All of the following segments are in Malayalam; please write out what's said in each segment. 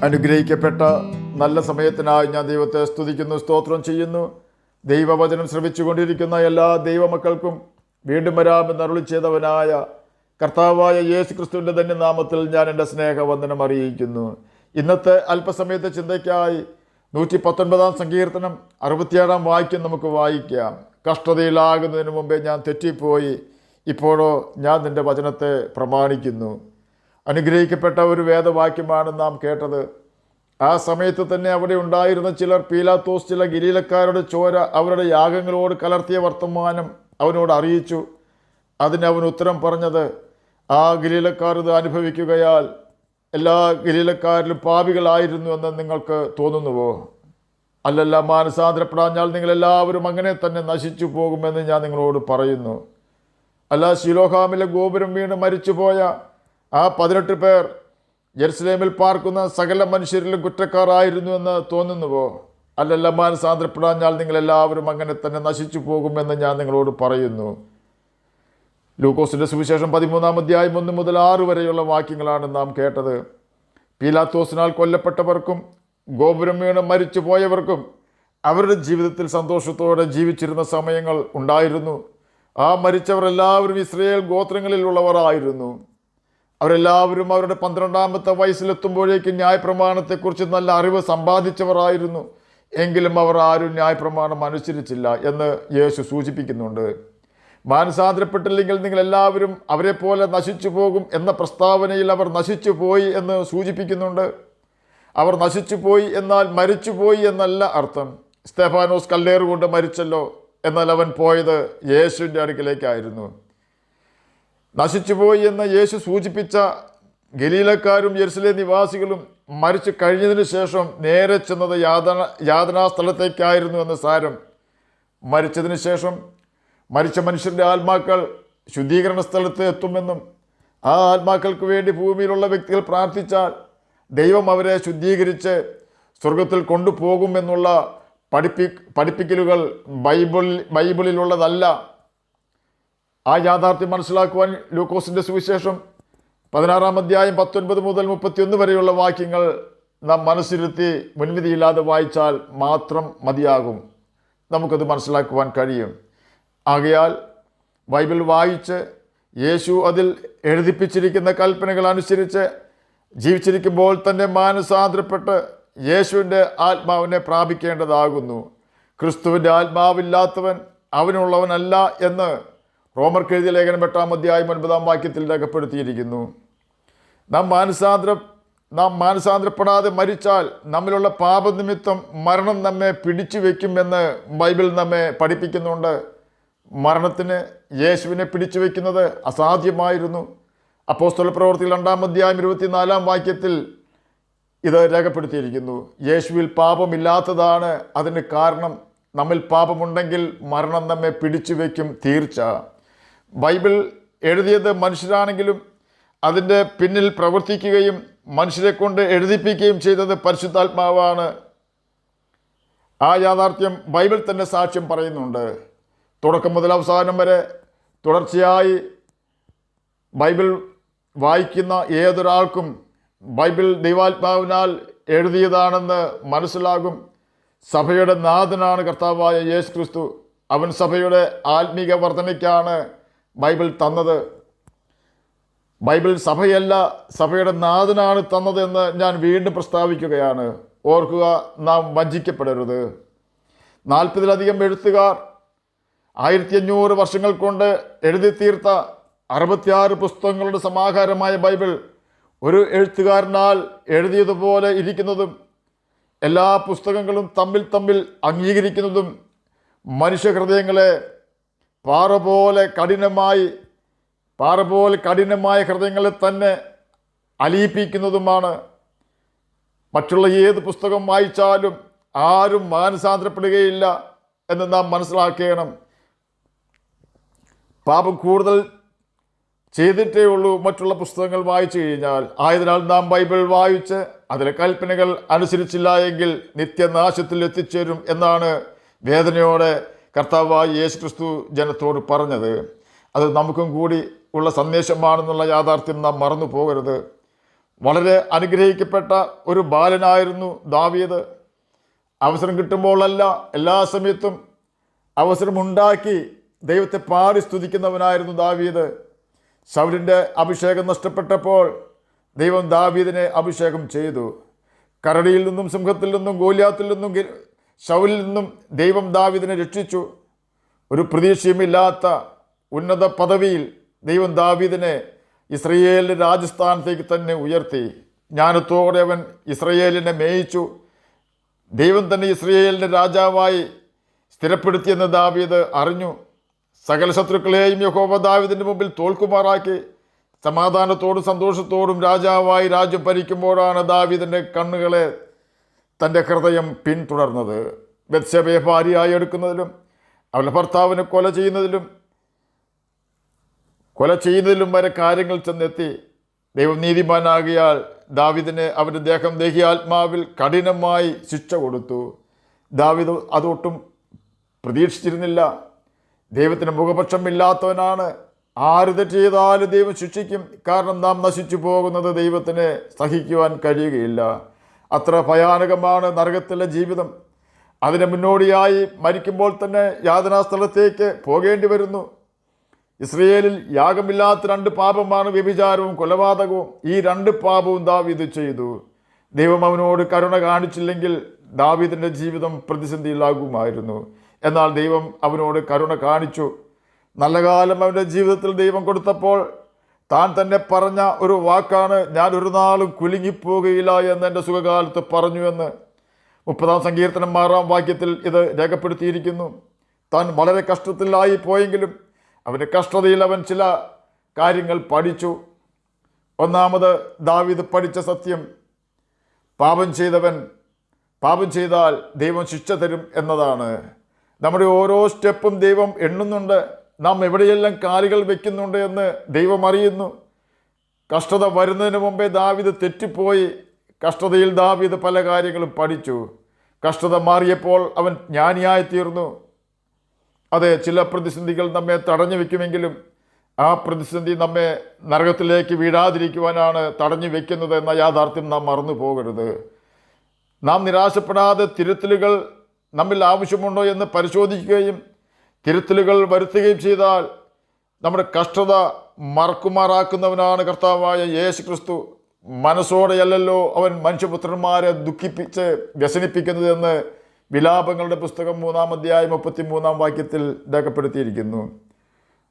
അനുഗ്രഹിക്കപ്പെട്ട നല്ല സമയത്തിനായി ഞാൻ ദൈവത്തെ സ്തുതിക്കുന്നു, സ്തോത്രം ചെയ്യുന്നു. ദൈവവചനം ശ്രവിച്ചുകൊണ്ടിരിക്കുന്ന എല്ലാ ദൈവമക്കൾക്കും വീണ്ടും വരാമെന്ന് അരുളി ചെയ്തവനായ കർത്താവായ യേശു ക്രിസ്തുവിൻ്റെ തന്നെ നാമത്തിൽ ഞാൻ എൻ്റെ സ്നേഹവന്ദനം അറിയിക്കുന്നു. ഇന്നത്തെ അല്പസമയത്തെ ചിന്തയ്ക്കായി 119 സങ്കീർത്തനം 67 വാക്യം നമുക്ക് വായിക്കാം. കഷ്ടതയിലാകുന്നതിന് മുമ്പേ ഞാൻ തെറ്റിപ്പോയി, ഇപ്പോഴോ ഞാൻ നിൻ്റെ വചനത്തെ പ്രമാണിക്കുന്നു. അനുഗ്രഹിക്കപ്പെട്ട ഒരു വേദവാക്യമാണ് നാം കേട്ടത്. ആ സമയത്ത് തന്നെ അവിടെ ഉണ്ടായിരുന്ന ചിലർ പീലാത്തോസ് ചില ഗലീലക്കാരുടെ ചോര അവരുടെ യാഗങ്ങളോട് കലർത്തിയ വർത്തമാനം അവനോട് അറിയിച്ചു. അതിന് അവൻ ഉത്തരം പറഞ്ഞത്, ആ ഗലീലക്കാർ ഇത് അനുഭവിക്കുകയാൽ എല്ലാ ഗലീലക്കാരിലും പാപികളായിരുന്നു എന്ന് നിങ്ങൾക്ക് തോന്നുന്നുവോ? അല്ലല്ല, മാനസാന്തരപ്പെടാഞ്ഞാൽ നിങ്ങളെല്ലാവരും അങ്ങനെ തന്നെ നശിച്ചു പോകുമെന്ന് ഞാൻ നിങ്ങളോട് പറയുന്നു. അല്ല, ശിലോഹാമിലെ ഗോപുരം വീണ് മരിച്ചുപോയ ആ 18 പേർ ജെറുസലേമിൽ പാർക്കുന്ന സകല മനുഷ്യരിലും കുറ്റക്കാരായിരുന്നു എന്ന് തോന്നുന്നുവോ? അല്ലല്ല, മാനസാന്തരപ്പെടാഞ്ഞാൽ നിങ്ങളെല്ലാവരും അങ്ങനെ തന്നെ നശിച്ചു പോകുമെന്ന് ഞാൻ നിങ്ങളോട് പറയുന്നു. ലൂക്കോസിൻ്റെ സുവിശേഷം 13 അധ്യായം 1 മുതൽ 6 വരെയുള്ള വാക്യങ്ങളാണ് നാം കേട്ടത്. പീലാത്തോസിനാൽ കൊല്ലപ്പെട്ടവർക്കും ഗോപുരം വീണ് മരിച്ചു പോയവർക്കും അവരുടെ ജീവിതത്തിൽ സന്തോഷത്തോടെ ജീവിച്ചിരുന്ന സമയങ്ങൾ ഉണ്ടായിരുന്നു. ആ മരിച്ചവർ എല്ലാവരും ഇസ്രായേൽ ഗോത്രങ്ങളിലുള്ളവർ ആയിരുന്നു. അവരെല്ലാവരും അവരുടെ 12ാമത്തെ വയസ്സിലെത്തുമ്പോഴേക്കും ന്യായപ്രമാണത്തെക്കുറിച്ച് നല്ല അറിവ് സമ്പാദിച്ചവരായിരുന്നു. എങ്കിലും അവർ ആരും ന്യായപ്രമാണം അനുസരിച്ചില്ല എന്ന് യേശു സൂചിപ്പിക്കുന്നുണ്ട്. മാനസാന്തരപ്പെട്ടില്ലെങ്കിൽ നിങ്ങളെല്ലാവരും അവരെ പോലെ നശിച്ചു പോകും എന്ന പ്രസ്താവനയിൽ അവർ നശിച്ചു പോയി എന്ന് സൂചിപ്പിക്കുന്നുണ്ട്. അവർ നശിച്ചു പോയി എന്നാൽ മരിച്ചുപോയി എന്നല്ല അർത്ഥം. സ്തെഫാനോസ് കല്ലേറുകൊണ്ട് മരിച്ചല്ലോ, എന്നാൽ അവൻ പോയത് യേശുവിൻ്റെ അടുക്കിലേക്കായിരുന്നു. നശിച്ചുപോയി എന്ന് യേശു സൂചിപ്പിച്ച ഗലീലക്കാരും യെരുശലേം നിവാസികളും മരിച്ചു കഴിഞ്ഞതിന് ശേഷം നേരെ ചെന്നത് യാതനാ സ്ഥലത്തേക്കായിരുന്നു എന്ന് സാരം. മരിച്ചതിന് ശേഷം മരിച്ച മനുഷ്യരുടെ ആത്മാക്കൾ ശുദ്ധീകരണ സ്ഥലത്ത് എത്തുമെന്നും ആ ആത്മാക്കൾക്ക് വേണ്ടി ഭൂമിയിലുള്ള വ്യക്തികൾ പ്രാർത്ഥിച്ചാൽ ദൈവം അവരെ ശുദ്ധീകരിച്ച് സ്വർഗത്തിൽ കൊണ്ടുപോകുമെന്നുള്ള പഠിപ്പിക്കലുകൾ ബൈബിളിലുള്ളതല്ല. ആ യാഥാർത്ഥ്യം മനസ്സിലാക്കുവാൻ ലൂക്കോസിൻ്റെ സുവിശേഷം 16 അധ്യായം 19 മുതൽ 31 വരെയുള്ള വാക്യങ്ങൾ നാം മനസ്സിരുത്തി മുൻവിധിയില്ലാതെ വായിച്ചാൽ മാത്രം മതിയാകും. നമുക്കത് മനസ്സിലാക്കുവാൻ കഴിയും. ആകയാൽ ബൈബിൾ വായിച്ച് യേശു അതിൽ എഴുതിപ്പിച്ചിരിക്കുന്ന കൽപ്പനകൾ അനുസരിച്ച് ജീവിച്ചിരിക്കുമ്പോൾ തന്നെ മാനസാന്തരപ്പെട്ട് യേശുവിൻ്റെ ആത്മാവിനെ പ്രാപിക്കേണ്ടതാകുന്നു. ക്രിസ്തുവിൻ്റെ ആത്മാവില്ലാത്തവൻ അവനുള്ളവനല്ല എന്ന് റോമർക്ക് എഴുതിയ ലേഖനം 8 അധ്യായം 9 വാക്യത്തിൽ രേഖപ്പെടുത്തിയിരിക്കുന്നു. നാം മാനസാന്തരപ്പെടാതെ മരിച്ചാൽ നമ്മിലുള്ള പാപനിമിത്തം മരണം നമ്മെ പിടിച്ചു വയ്ക്കുമെന്ന് ബൈബിൾ നമ്മെ പഠിപ്പിക്കുന്നുണ്ട്. മരണത്തിന് യേശുവിനെ പിടിച്ചു വയ്ക്കുന്നത് അസാധ്യമായിരുന്നു. അപ്പോസ്തലപ്രവൃത്തികൾ 2 അധ്യായം 24 വാക്യത്തിൽ ഇത് രേഖപ്പെടുത്തിയിരിക്കുന്നു. യേശുവിൽ പാപമില്ലാത്തതാണ് അതിന് കാരണം. നമ്മിൽ പാപമുണ്ടെങ്കിൽ മരണം നമ്മെ പിടിച്ചു വയ്ക്കും, തീർച്ച. ബൈബിൾ എഴുതിയത് മനുഷ്യരാണെങ്കിലും അതിൻ്റെ പിന്നിൽ പ്രവർത്തിക്കുകയും മനുഷ്യരെ കൊണ്ട് എഴുതിപ്പിക്കുകയും ചെയ്തത് പരിശുദ്ധാത്മാവാണ്. ആ യാഥാർത്ഥ്യം ബൈബിൾ തന്നെ സാക്ഷ്യം പറയുന്നുണ്ട്. തുടക്കം മുതൽ അവസാനം വരെ തുടർച്ചയായി ബൈബിൾ വായിക്കുന്ന ഏതൊരാൾക്കും ബൈബിൾ ദൈവാത്മാവിനാൽ എഴുതിയതാണെന്ന് മനസ്സിലാകും. സഭയുടെ നാഥനാണ് കർത്താവായ യേശു ക്രിസ്തു. അവൻ സഭയുടെ ആത്മീക വർധനയ്ക്കാണ് ബൈബിൾ തന്നത്. ബൈബിൾ സഭയല്ല, സഭയുടെ നാഥനാണ് തന്നത് എന്ന് ഞാൻ വീണ്ടും പ്രസ്താവിക്കുകയാണ്. ഓർക്കുക, നാം വഞ്ചിക്കപ്പെടരുത്. 40-ലധികം എഴുത്തുകാർ 1500 വർഷങ്ങൾ കൊണ്ട് എഴുതി തീർത്ത 66 പുസ്തകങ്ങളുടെ സമാഹാരമായ ബൈബിൾ ഒരു എഴുത്തുകാരനാൽ എഴുതിയതുപോലെ ഇരിക്കുന്നതും എല്ലാ പുസ്തകങ്ങളും തമ്മിൽ അംഗീകരിക്കുന്നതും മനുഷ്യഹൃദയങ്ങളെ പാറ പോലെ കഠിനമായ ഹൃദയങ്ങളെ തന്നെ അലിയിപ്പിക്കുന്നതുമാണ്. മറ്റുള്ള ഏത് പുസ്തകം വായിച്ചാലും ആരും മാനസാന്തരപ്പെടുകയില്ല എന്ന് നാം മനസ്സിലാക്കണം. പാപം കൂടുതൽ ചെയ്തിട്ടേ ഉള്ളൂ മറ്റുള്ള പുസ്തകങ്ങൾ വായിച്ചു കഴിഞ്ഞാൽ. ആയതിനാൽ നാം ബൈബിൾ വായിച്ച് അതിലെ കൽപ്പനകൾ അനുസരിച്ചില്ല എങ്കിൽ നിത്യനാശത്തിൽ എത്തിച്ചേരും എന്നാണ് വേദനയോടെ കർത്താവായ യേശു ക്രിസ്തു ജനത്തോട് പറഞ്ഞത്. അത് നമുക്കും കൂടി ഉള്ള സന്ദേശമാണെന്നുള്ള യാഥാർത്ഥ്യം നാം മറന്നു പോകരുത്. വളരെ അനുഗ്രഹിക്കപ്പെട്ട ഒരു ബാലനായിരുന്നു ദാവീദ്. അവസരം കിട്ടുമ്പോഴല്ല, എല്ലാ സമയത്തും അവസരമുണ്ടാക്കി ദൈവത്തെ പാടി സ്തുതിക്കുന്നവനായിരുന്നു ദാവീദ്. ശൗലിൻ്റെ അഭിഷേകം നഷ്ടപ്പെട്ടപ്പോൾ ദൈവം ദാവീദിനെ അഭിഷേകം ചെയ്തു. കരടിയിൽ നിന്നും, സിംഹത്തിൽ നിന്നും, ഗോലിയാത്തിൽ നിന്നും, ശൗലിൽ നിന്നും ദൈവം ദാവീദിനെ രക്ഷിച്ചു. ഒരു പ്രതീക്ഷയുമില്ലാത്ത ഉന്നത പദവിയിൽ ദൈവം ദാവീദിനെ ഇസ്രയേലിൻ്റെ രാജസ്ഥാനത്തേക്ക് തന്നെ ഉയർത്തി. ജ്ഞാനത്തോടെ അവൻ ഇസ്രയേലിനെ മേയിച്ചു. ദൈവം തന്നെ ഇസ്രയേലിൻ്റെ രാജാവായി സ്ഥിരപ്പെടുത്തിയെന്ന് ദാവീദ് അറിഞ്ഞു. സകല ശത്രുക്കളെയും യഹോവ ദാവീദിൻ്റെ മുമ്പിൽ തോൽക്കുമാറാക്കി. സമാധാനത്തോടും സന്തോഷത്തോടും രാജാവായി രാജ്യം ഭരിക്കുമ്പോഴാണ് ദാവീദിൻ്റെ കണ്ണുകളെ തൻ്റെ ഹൃദയം പിന്തുടർന്നത്. ബത്ശേബയെ ഭാര്യയായി എടുക്കുന്നതിലും അവളുടെ ഭർത്താവിനെ കൊല ചെയ്യുന്നതിലും വരെ കാര്യങ്ങൾ ചെന്നെത്തി. ദൈവം നീതിമാനാകിയാൽ ദാവീദിനെ അവൻ്റെ ദേഹിയാത്മാവിൽ കഠിനമായി ശിക്ഷ കൊടുത്തു. ദാവീദ് അതൊട്ടും പ്രതീക്ഷിച്ചിരുന്നില്ല. ദൈവത്തിന് മുഖപക്ഷമില്ലാത്തവനാണ്. ആര് തെറ്റ് ചെയ്താലും ദൈവം ശിക്ഷിക്കും. കാരണം നാം നശിച്ചു പോകുന്നത് ദൈവത്തിന് സഹിക്കുവാൻ കഴിയുകയില്ല. അത്ര ഭയാനകമാണ് നരകത്തിലെ ജീവിതം. അതിന് മുന്നോടിയായി മരിക്കുമ്പോൾ തന്നെ യാതനാസ്ഥലത്തേക്ക് പോകേണ്ടി വരുന്നു. ഇസ്രയേലിൽ യാഗമില്ലാത്ത 2 പാപമാണ് വ്യഭിചാരവും കൊലപാതകവും. ഈ 2 പാപവും ദാവീദ് ചെയ്തു. ദൈവം അവനോട് കരുണ കാണിച്ചില്ലെങ്കിൽ ദാവീദിൻ്റെ ജീവിതം പ്രതിസന്ധിയിലാകുമായിരുന്നു. എന്നാൽ ദൈവം അവനോട് കരുണ കാണിച്ചു. നല്ല കാലം അവൻ്റെ ജീവിതത്തിൽ ദൈവം കൊടുത്തപ്പോൾ താൻ തന്നെ പറഞ്ഞ ഒരു വാക്കാണ്, ഞാൻ ഒരു നാളും കുലുങ്ങിപ്പോകുകയില്ല എന്ന് എൻ്റെ സുഖകാലത്ത് പറഞ്ഞു എന്ന്. 30-ാം സങ്കീർത്തനം 6-ാം വാക്യത്തിൽ ഇത് രേഖപ്പെടുത്തിയിരിക്കുന്നു. താൻ വളരെ കഷ്ടത്തിലായി പോയെങ്കിലും അവൻ്റെ കഷ്ടതയിൽ അവൻ ചില കാര്യങ്ങൾ പഠിച്ചു. ഒന്നാമത് ദാവീദ് പഠിച്ച സത്യം, പാപം ചെയ്താൽ ദൈവം ശിക്ഷ തരും എന്നതാണ്. നമ്മുടെ ഓരോ സ്റ്റെപ്പും ദൈവം എണ്ണുന്നുണ്ട്. നാം എവിടെയെല്ലാം കാലുകൾ വയ്ക്കുന്നുണ്ട് എന്ന് ദൈവം അറിയുന്നു. കഷ്ടത വരുന്നതിന് മുമ്പേ ദാവീദ് തെറ്റിപ്പോയി. കഷ്ടതയിൽ ദാവീദ് പല കാര്യങ്ങളും പഠിച്ചു. കഷ്ടത മാറിയപ്പോൾ അവൻ ജ്ഞാനിയായി തീർന്നു. അതെ, ചില പ്രതിസന്ധികൾ നമ്മെ തടഞ്ഞു വയ്ക്കുമെങ്കിലും ആ പ്രതിസന്ധി നമ്മെ നരകത്തിലേക്ക് വീഴാതിരിക്കുവാനാണ് തടഞ്ഞു വയ്ക്കുന്നത് എന്ന യാഥാർത്ഥ്യം നാം മറന്നു പോകരുത്. നാം നിരാശപ്പെടാതെ തിരുത്തലുകൾ നമ്മിൽ ആവശ്യമുണ്ടോ എന്ന് പരിശോധിക്കുകയും തിരുത്തലുകൾ വരുത്തുകയും ചെയ്താൽ നമ്മുടെ കഷ്ടത മറക്കുമാറാക്കുന്നവനാണ് കർത്താവായ യേശു ക്രിസ്തു. മനസ്സോടെയല്ലല്ലോ അവൻ മനുഷ്യപുത്രന്മാരെ ദുഃഖിപ്പിച്ച് വ്യസനിപ്പിക്കുന്നതെന്ന് വിലാപങ്ങളുടെ പുസ്തകം 3-ാം അധ്യായം 33-ാം വാക്യത്തിൽ രേഖപ്പെടുത്തിയിരിക്കുന്നു.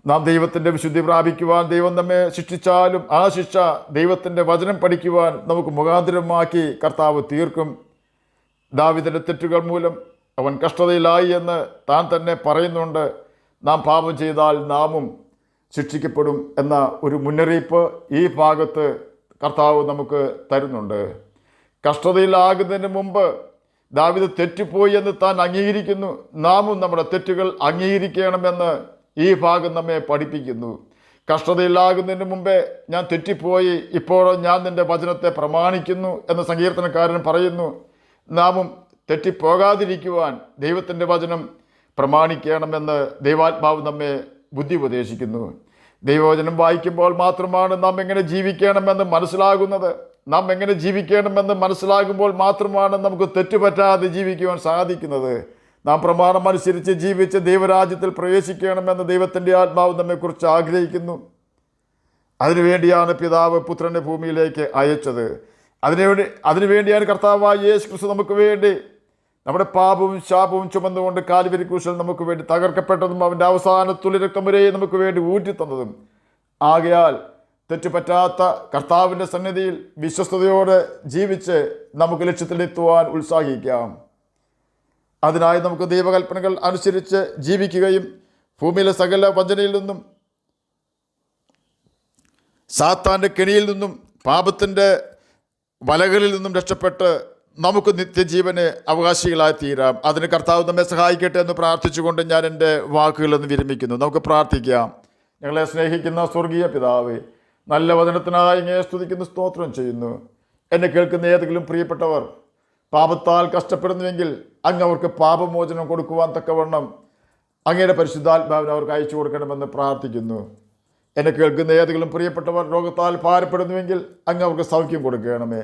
നാം ദൈവത്തിൻ്റെ വിശുദ്ധി പ്രാപിക്കുവാൻ ദൈവം നമ്മെ ശിക്ഷിച്ചാലും ആ ശിക്ഷ ദൈവത്തിൻ്റെ വചനം പഠിക്കുവാൻ നമുക്ക് മുഖാന്തരമാക്കി കർത്താവ് തീർക്കും. ദാവീദിൻ്റെ തെറ്റുകൾ മൂലം അവൻ കഷ്ടതയിലായി എന്ന് താൻ തന്നെ പറയുന്നുണ്ട്. നാം പാപം ചെയ്താൽ നാമും ശിക്ഷിക്കപ്പെടും എന്ന ഒരു മുന്നറിയിപ്പ് ഈ ഭാഗത്ത് കർത്താവ് നമുക്ക് തരുന്നുണ്ട്. കഷ്ടതയിലാകുന്നതിന് മുമ്പ് ദാവീദ് തെറ്റിപ്പോയി എന്ന് താൻ അംഗീകരിക്കുന്നു. നാമും നമ്മുടെ തെറ്റുകൾ അംഗീകരിക്കണമെന്ന് ഈ ഭാഗം നമ്മെ പഠിപ്പിക്കുന്നു. കഷ്ടതയിലാകുന്നതിന് മുമ്പേ ഞാൻ തെറ്റിപ്പോയി, ഇപ്പോഴോ ഞാൻ നിൻ്റെ വചനത്തെ പ്രമാണിക്കുന്നു എന്ന് സങ്കീർത്തനക്കാരൻ പറയുന്നു. നാമും തെറ്റിപ്പോകാതിരിക്കുവാൻ ദൈവത്തിൻ്റെ വചനം പ്രമാണിക്കണമെന്ന് ദൈവാത്മാവ് നമ്മെ ബുദ്ധി ഉപദേശിക്കുന്നു. ദൈവവചനം വായിക്കുമ്പോൾ മാത്രമാണ് നാം എങ്ങനെ ജീവിക്കണമെന്ന് മനസ്സിലാകുന്നത്. നാം എങ്ങനെ ജീവിക്കണമെന്ന് മനസ്സിലാകുമ്പോൾ മാത്രമാണ് നമുക്ക് തെറ്റുപറ്റാതെ ജീവിക്കുവാൻ സാധിക്കുന്നത്. നാം പ്രമാണം അനുസരിച്ച് ജീവിച്ച് ദൈവരാജ്യത്തിൽ പ്രവേശിക്കണമെന്ന് ദൈവത്തിൻ്റെ ആത്മാവ് നമ്മെക്കുറിച്ച് ആഗ്രഹിക്കുന്നു. അതിനുവേണ്ടിയാണ് പിതാവ് പുത്രനെ ഭൂമിയിലേക്ക് അയച്ചത്. അതിനുവേണ്ടിയാണ് കർത്താവായ യേശു ക്രിസ്തു നമുക്ക് വേണ്ടി നമ്മുടെ പാപവും ശാപവും ചുമന്നുകൊണ്ട് കാൽവരി ക്രൂശിൽ നമുക്ക് വേണ്ടി തകർക്കപ്പെട്ടതും അവൻ്റെ അവസാന തുള്ളി രക്തം വരെ നമുക്ക് വേണ്ടി ഊറ്റിത്തന്നതും. ആകയാൽ തെറ്റുപറ്റാത്ത കർത്താവിൻ്റെ സന്നിധിയിൽ വിശ്വസ്തയോടെ ജീവിച്ച് നമുക്ക് ലക്ഷ്യത്തിലെത്തുവാൻ ഉത്സാഹിക്കാം. അതിനായി നമുക്ക് ദൈവകൽപ്പനകൾ അനുസരിച്ച് ജീവിക്കുകയും ഭൂമിയിലെ സകല വഞ്ചനയിൽ നിന്നും, സാത്താൻ്റെ കെണിയിൽ നിന്നും, പാപത്തിൻ്റെ വലകളിൽ നിന്നും രക്ഷപ്പെട്ട് നമുക്ക് നിത്യജീവന് അവകാശികളായി തീരാം. അതിന് കർത്താവ് നമ്മെ സഹായിക്കട്ടെ എന്ന് പ്രാർത്ഥിച്ചുകൊണ്ട് ഞാൻ എൻ്റെ വാക്കുകളൊന്ന് വിരമിക്കുന്നു. നമുക്ക് പ്രാർത്ഥിക്കാം. ഞങ്ങളെ സ്നേഹിക്കുന്ന സ്വർഗീയ പിതാവേ, നല്ല വചനത്തിനായി ഇങ്ങനെ സ്തുതിക്കുന്നു, സ്തോത്രം ചെയ്യുന്നു. എന്നെ കേൾക്കുന്ന ഏതെങ്കിലും പ്രിയപ്പെട്ടവർ പാപത്താൽ കഷ്ടപ്പെടുന്നുവെങ്കിൽ അങ്ങ് അവർക്ക് പാപമോചനം കൊടുക്കുവാൻ തക്കവണ്ണം അങ്ങയുടെ പരിശുദ്ധാത്മാവിനെ അവർക്ക് അയച്ചു കൊടുക്കണമെന്ന് പ്രാർത്ഥിക്കുന്നു. എന്നെ കേൾക്കുന്ന ഏതെങ്കിലും പ്രിയപ്പെട്ടവർ രോഗത്താൽ ഭാരപ്പെടുന്നുവെങ്കിൽ അങ്ങ് അവർക്ക് സൗഖ്യം കൊടുക്കണമേ.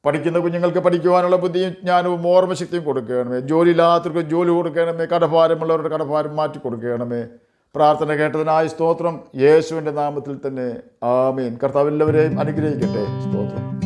പഠിക്കുന്ന കുഞ്ഞുങ്ങൾക്ക് പഠിക്കുവാനുള്ള ബുദ്ധിയും ജ്ഞാനവും ഓർമ്മശക്തിയും കൊടുക്കണമേ. ജോലിയില്ലാത്തവർക്ക് ജോലി കൊടുക്കണമേ. കടഭാരമുള്ളവരുടെ കടഭാരം മാറ്റി കൊടുക്കണമേ. പ്രാർത്ഥന കേട്ടതിനായി സ്തോത്രം. യേശുവിൻ്റെ നാമത്തിൽ തന്നെ ആമേൻ. കർത്താവ് എല്ലാവരെയും അനുഗ്രഹിക്കട്ടെ. സ്തോത്രം.